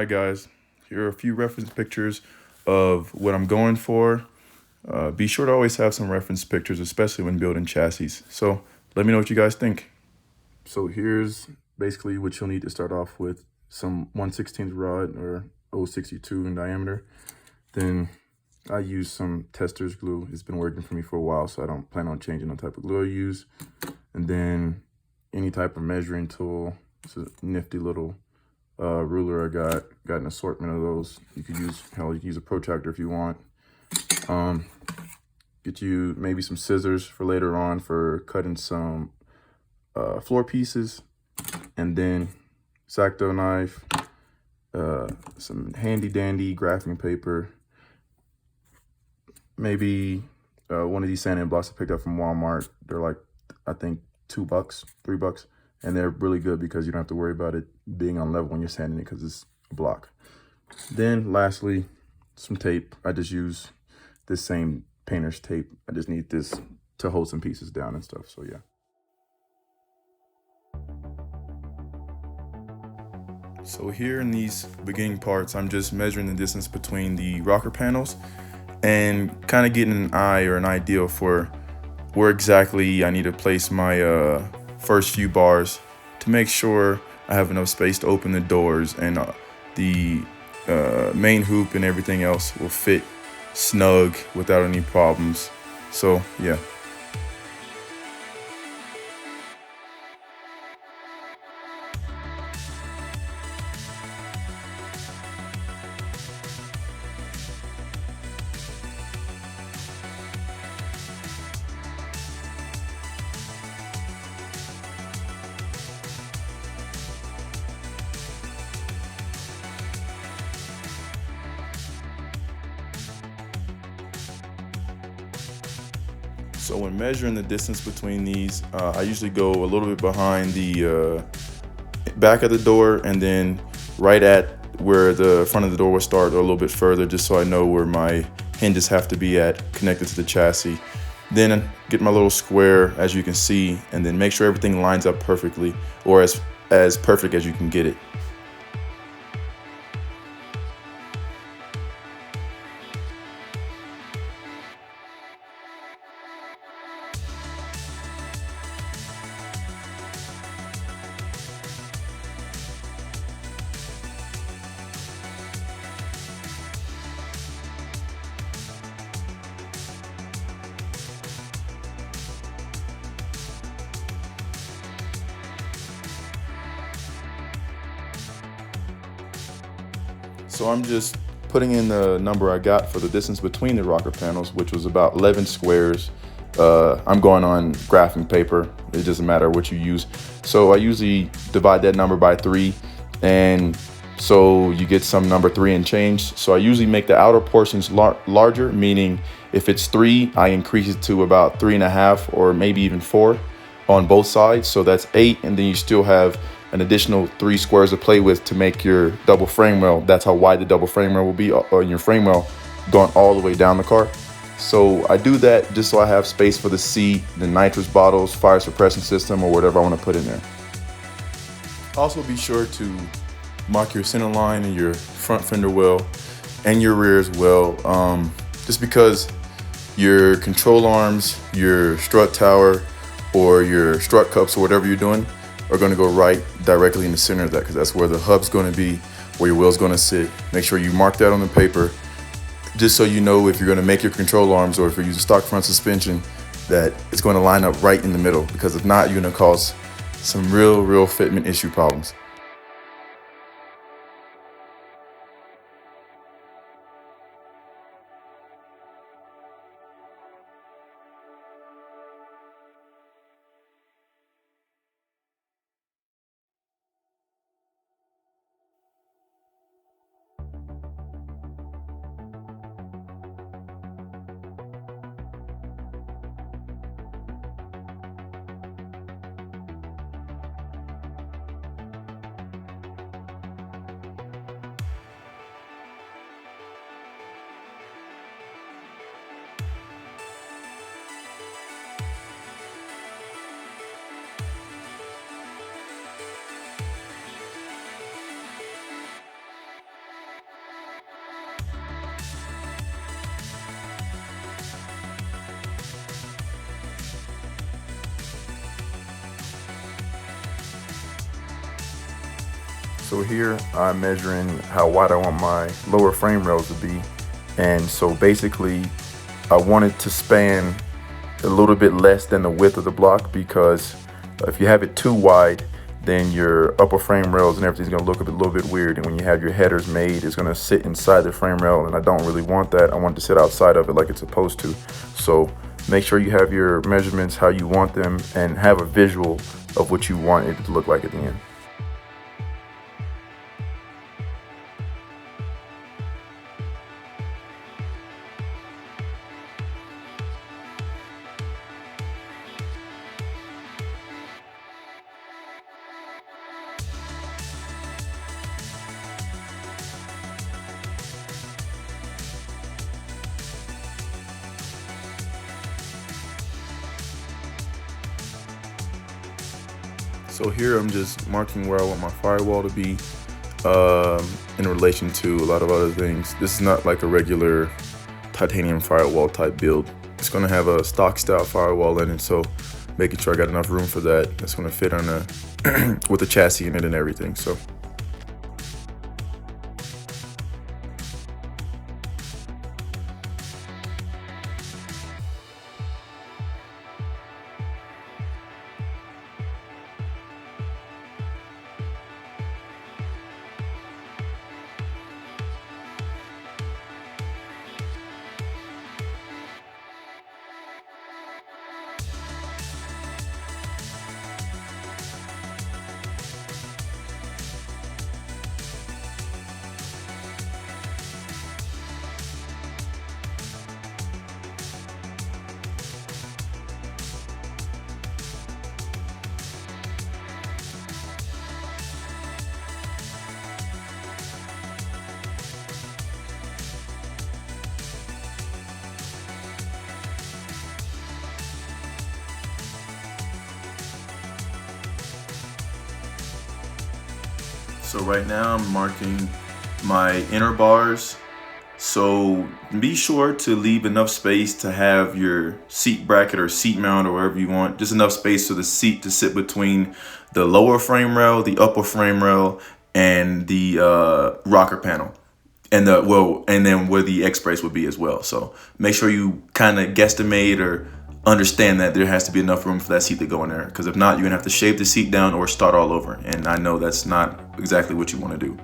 Alright guys, here are a few reference pictures of what I'm going for. Be sure to always have some reference pictures, especially when building chassis. So let me know what you guys think. So here's basically what you'll need to start off with. Some 1/16 rod or 0.62 in diameter. Then I use some tester's glue. It's been working for me for a while, so I don't plan on changing the type of glue I use. And then any type of measuring tool. It's a nifty little ruler I got an assortment of those. You could use, hell, you can use a protractor if you want. Get you maybe some scissors for later on for cutting some floor pieces, and then X-Acto knife, some handy dandy graphing paper, maybe one of these sanding blocks I picked up from Walmart. They're like, I think $2, $3. And they're really good because you don't have to worry about it being on level when you're sanding it because it's a block. Then lastly, some tape. I just use this same painter's tape. I just need this to hold some pieces down and stuff, so yeah. So here in these beginning parts, I'm just measuring the distance between the rocker panels and kind of getting an eye or an idea for where exactly I need to place my first few bars to make sure I have enough space to open the doors and the main hoop and everything else will fit snug without any problems. So yeah. So when measuring the distance between these, I usually go a little bit behind the back of the door and then right at where the front of the door will start, or a little bit further, just so I know where my hinges have to be at connected to the chassis. Then get my little square, as you can see, and then make sure everything lines up perfectly, or as perfect as you can get it. So I'm just putting in the number I got for the distance between the rocker panels, which was about 11 squares. I'm going on graphing paper. It doesn't matter what you use. So I usually divide that number by 3, and so you get some number 3 and change. So I usually make the outer portions larger, meaning if it's 3, I increase it to about 3.5 or maybe even 4 on both sides. So that's 8, and then you still have an additional 3 squares to play with to make your double frame rail. That's how wide the double frame rail will be on your frame rail, going all the way down the car. So I do that just so I have space for the seat, the nitrous bottles, fire suppression system, or whatever I want to put in there. Also be sure to mark your center line and your front fender well and your rear as well, just because your control arms, your strut tower, or your strut cups, or whatever you're doing, are going to go right directly in the center of that, because that's where the hub's going to be, where your wheel's going to sit. Make sure you mark that on the paper, just so you know if you're going to make your control arms, or if you're using stock front suspension, that it's going to line up right in the middle, because if not, you're going to cause some real fitment issue problems. So here I'm measuring how wide I want my lower frame rails to be. And so basically I want it to span a little bit less than the width of the block, because if you have it too wide, then your upper frame rails and everything's gonna look a little bit weird. And when you have your headers made, it's gonna sit inside the frame rail, and I don't really want that. I want it to sit outside of it like it's supposed to. So make sure you have your measurements how you want them and have a visual of what you want it to look like at the end. So here I'm just marking where I want my firewall to be in relation to a lot of other things. This is not like a regular titanium firewall type build. It's gonna have a stock style firewall in it, so making sure I got enough room for that. That's gonna fit on a with the chassis in it and everything. So right now I'm marking my inner bars. So be sure to leave enough space to have your seat bracket or seat mount or wherever you want, just enough space for the seat to sit between the lower frame rail, the upper frame rail, and the rocker panel. And then where the X brace would be as well. So make sure you kind of guesstimate or understand that there has to be enough room for that seat to go in there, because if not, you're gonna have to shave the seat down or start all over. And I know that's not exactly what you want to do.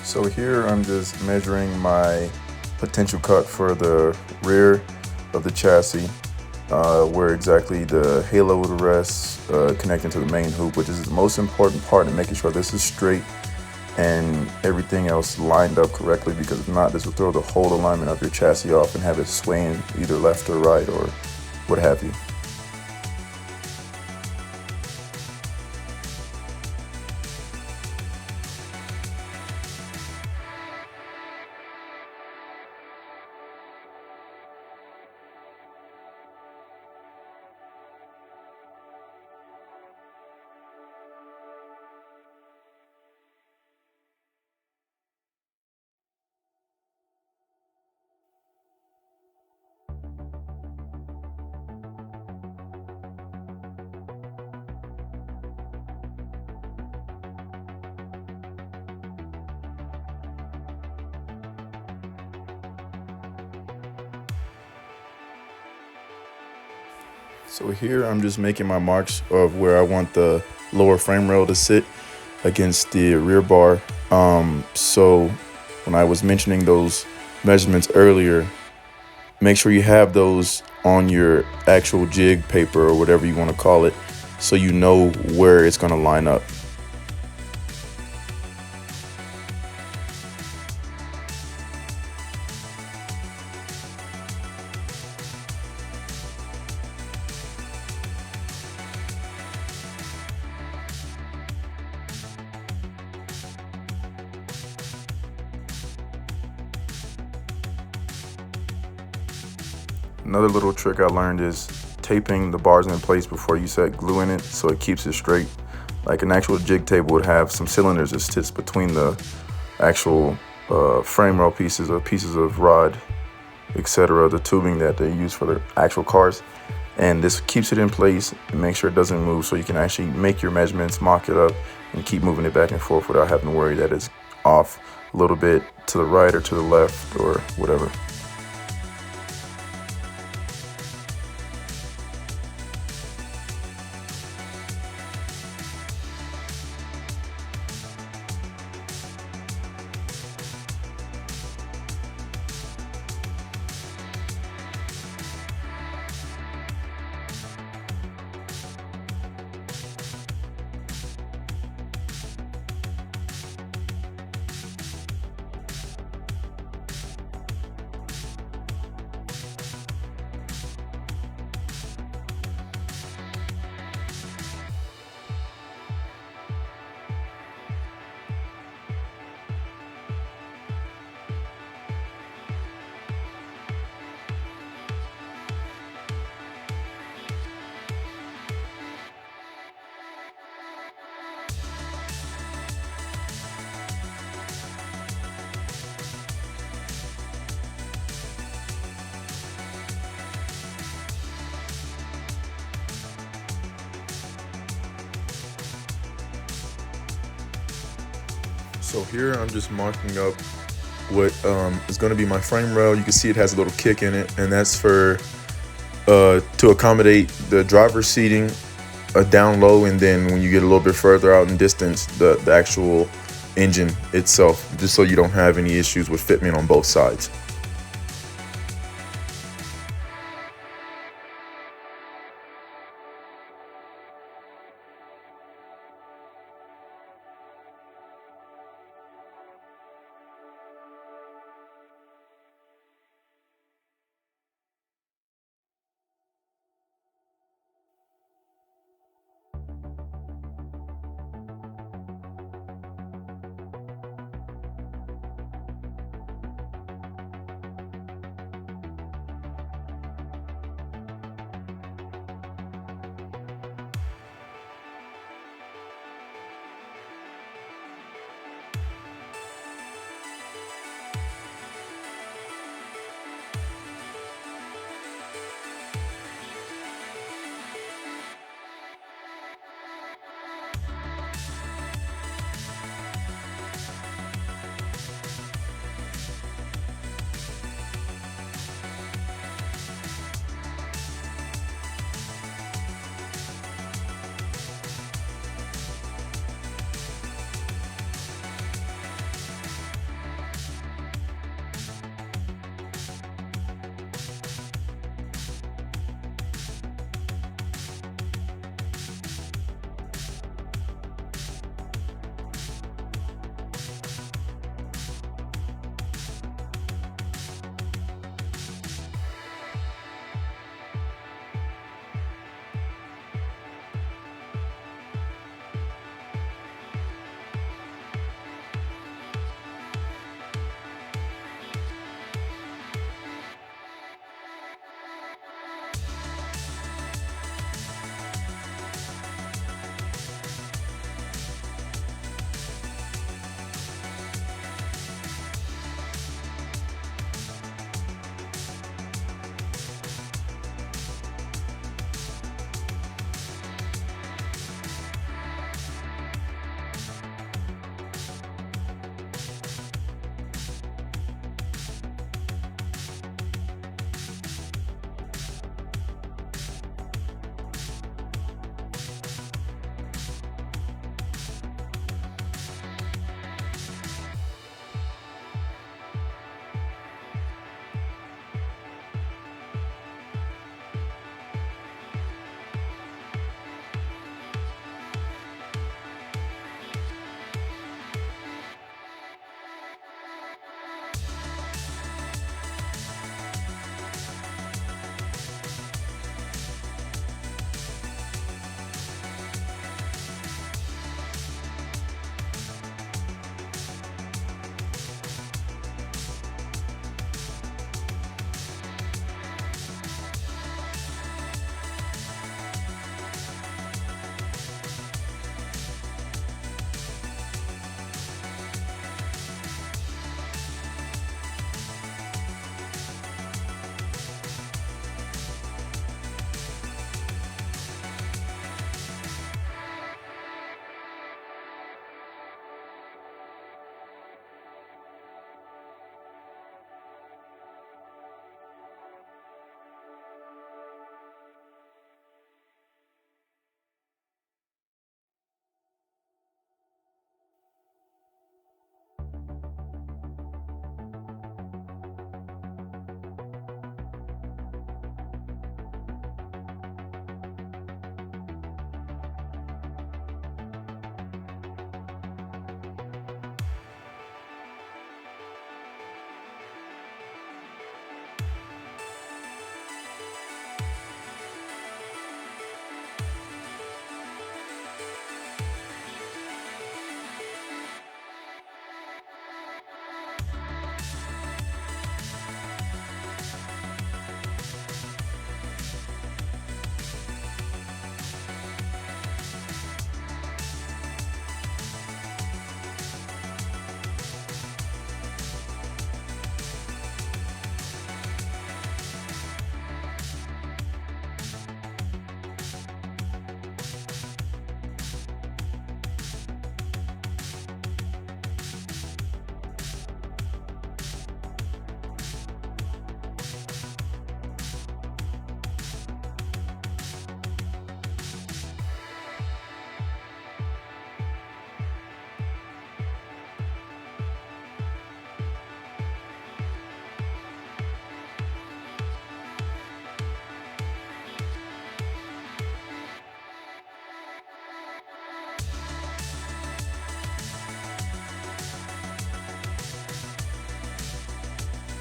So here I'm just measuring my potential cut for the rear of the chassis, where exactly the halo would rest, connecting to the main hoop, which is the most important part in making sure this is straight and everything else lined up correctly, because if not, this will throw the whole alignment of your chassis off and have it swaying either left or right or what have you. So here I'm just making my marks of where I want the lower frame rail to sit against the rear bar. So when I was mentioning those measurements earlier, make sure you have those on your actual jig paper or whatever you want to call it, so you know where it's going to line up. Another little trick I learned is taping the bars in place before you set glue in it, so it keeps it straight. Like an actual jig table would have some cylinders that sits between the actual frame rail pieces or pieces of rod, etc., the tubing that they use for the actual cars. And this keeps it in place and makes sure it doesn't move, so you can actually make your measurements, mock it up, and keep moving it back and forth without having to worry that it's off a little bit to the right or to the left or whatever. So here I'm just marking up what is going to be my frame rail. You can see it has a little kick in it, and that's for to accommodate the driver's seating down low, and then when you get a little bit further out in distance, the actual engine itself, just so you don't have any issues with fitment on both sides.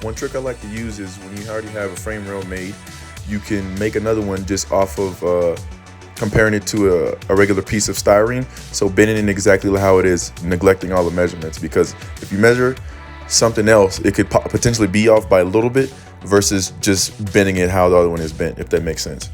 One trick I like to use is when you already have a frame rail made, you can make another one just off of comparing it to a regular piece of styrene. So bending it exactly how it is, neglecting all the measurements, because if you measure something else, it could potentially be off by a little bit versus just bending it how the other one is bent, if that makes sense.